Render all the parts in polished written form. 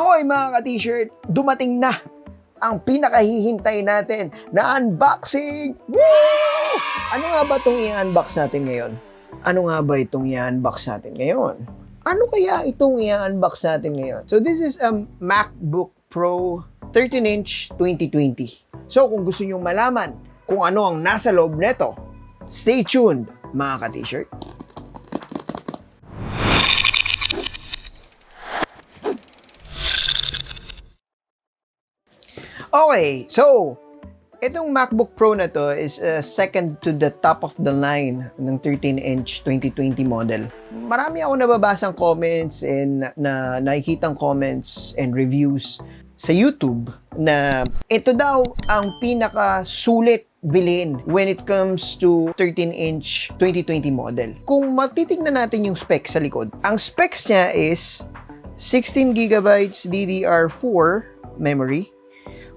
Ahoy mga ka-t-shirt! Dumating na ang pinakahihintay natin na unboxing! Woo! Ano nga ba itong i-unbox natin ngayon? Ano nga ba itong i-unbox natin ngayon? Ano kaya itong i-unbox natin ngayon? So this is a Macbook Pro 13-inch 2020. So kung gusto nyo malaman kung ano ang nasa loob nito, stay tuned mga ka-t-shirt. Okay, so itong MacBook Pro na to is second to the top of the line ng 13-inch 2020 model. Marami ako nababasang comments and na nakikitang comments and reviews sa YouTube na ito daw ang pinaka-sulit bilhin when it comes to 13-inch 2020 model. Kung matitignan natin yung specs sa likod, ang specs niya is 16GB DDR4 memory.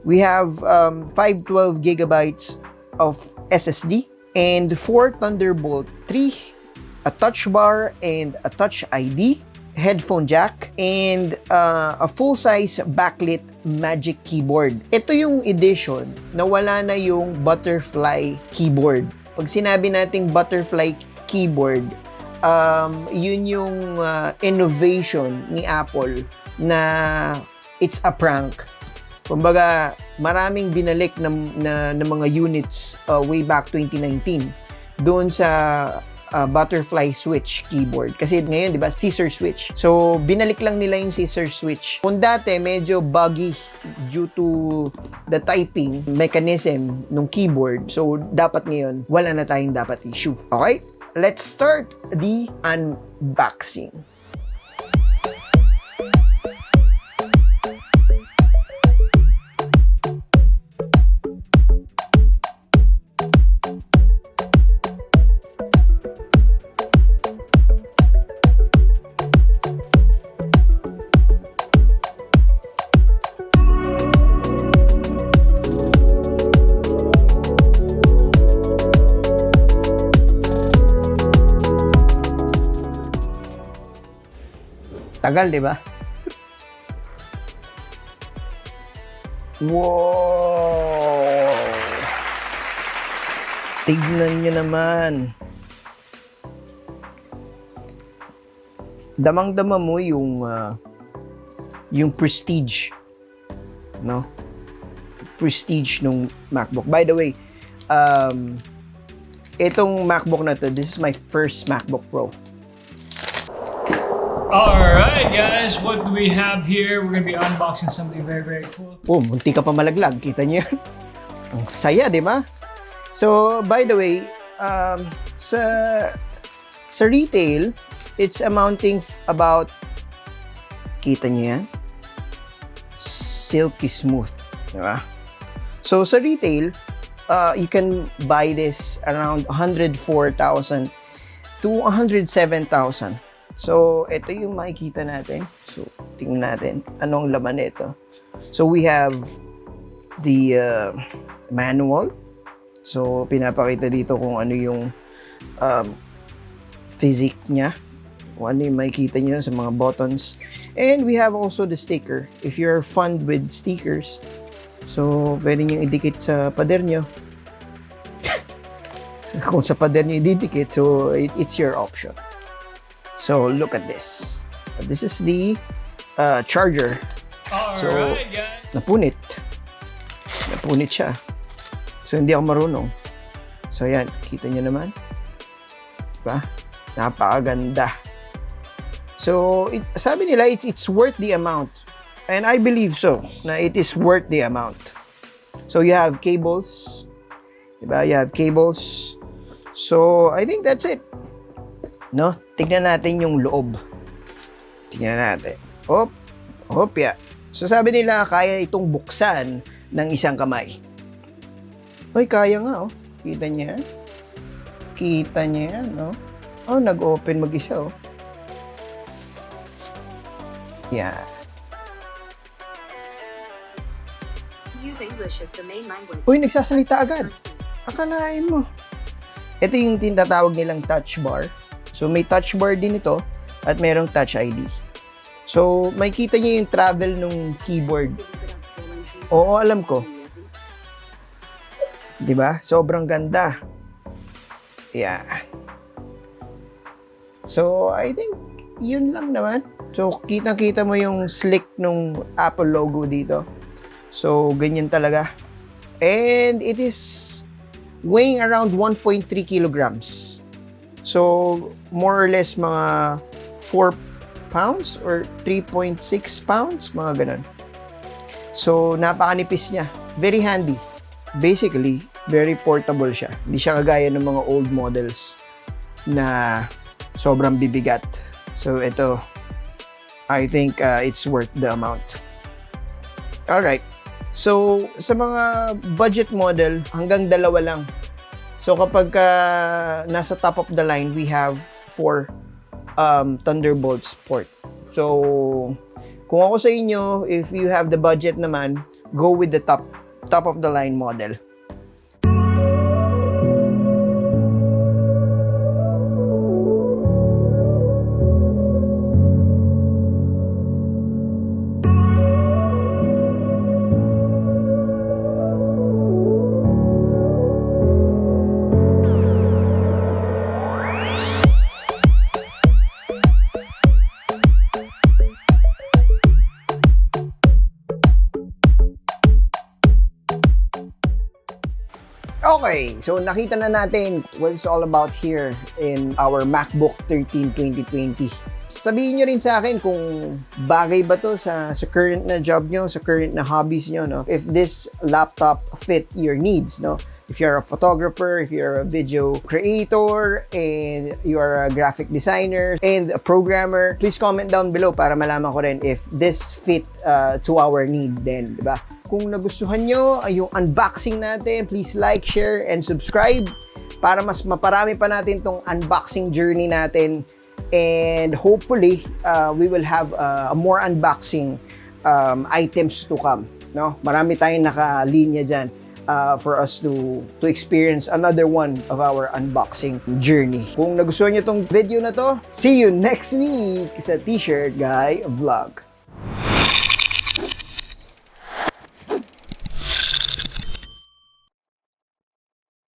We have 512 gigabytes of SSD and 4 Thunderbolt 3, a touch bar and a touch ID, headphone jack, and a full-size backlit Magic Keyboard. Ito yung edition na wala na yung butterfly keyboard. Pag sinabi nating butterfly keyboard, yun yung innovation ni Apple na it's a prank. Kumbaga, maraming binalik na mga units way back 2019 doon sa butterfly switch keyboard. Kasi ngayon, di ba, scissor switch. So, binalik lang nila yung scissor switch. Kung dati, medyo buggy due to the typing mechanism ng keyboard. So, dapat ngayon, wala na tayong dapat issue. Okay? Let's start the unboxing. Tagal, di ba? Wow! Tignan nyo naman. Damang-dama mo yung prestige, no? Prestige ng MacBook. By the way, itong MacBook na to, this is my first MacBook Pro. Alright guys, what do we have here? We're gonna be unboxing something very, very cool. Oh, munti ka pa malaglag. Kita niyo yan? Ang saya, di ba? So, by the way, sa retail, it's amounting about, kita niyo yan? Silky smooth. Di ba? So, sa retail, you can buy this around 104,000 to 107,000. So, ito yung makikita natin. So, tingnan natin anong laman nito. So, we have the manual. So, pinapakita dito kung ano yung physics niya. Kung ano yung makikita nyo sa mga buttons. And we have also the sticker. If you're fond with stickers, so, pwede nyo idikit sa pader nyo. Kung sa pader nyo ididikit, so, it's your option. So, look at this. This is the charger. So, guys. Napunit siya. So, hindi ako marunong. So, yan. Kita nyo naman. Diba? Napakaganda. So, sabi nila, it's worth the amount. And I believe so, na it is worth the amount. So, you have cables. Diba? You have cables. So, I think that's it. No? Tignan natin yung loob. Tignan natin. Hopya. So, sabi nila, kaya itong buksan ng isang kamay. Uy, kaya nga, oh. Kita niya yan? Kita niya yan, oh. Oh, nag-open mag-isa, oh. Yan. To use English as the main language. Uy, nagsasalita agad. Akalain mo. Ito yung tinatawag nilang touch bar. So, may touch bar din ito at merong touch ID. So, makikita nyo yung travel ng keyboard. Oo, alam ko. Diba? Sobrang ganda. Yeah. So, I think, yun lang naman. So, kitang-kita mo yung slick nung Apple logo dito. So, ganyan talaga. And it is weighing around 1.3 kilograms. So, more or less mga 4 pounds or 3.6 pounds, mga ganun. So, napakanipis niya. Very handy. Basically, very portable siya. Hindi siya kagaya ng mga old models na sobrang bibigat. So, ito, I think it's worth the amount. Alright. So, sa mga budget model, hanggang 2 lang. So, kapag nasa top of the line, we have 4 Thunderbolts port. So, kung ako sa inyo, if you have the budget naman, go with the top of the line model. Okay, so nakita na natin what it's all about here in our MacBook 13 2020. Sabihin nyo rin sa akin kung bagay ba to sa current na job nyo, sa current na hobbies nyo, no? If this laptop fit your needs, no? If you're a photographer, if you're a video creator, and you're a graphic designer, and a programmer, please comment down below para malaman ko rin if this fit to our need din, di ba? Kung nagustuhan nyo yung unboxing natin, please like, share, and subscribe para mas maparami pa natin tong unboxing journey natin. And hopefully, we will have more unboxing items to come. No? Marami tayong nakalinya dyan for us to experience another one of our unboxing journey. Kung nagustuhan nyo tong video na to, see you next week sa T-Shirt Guy Vlog.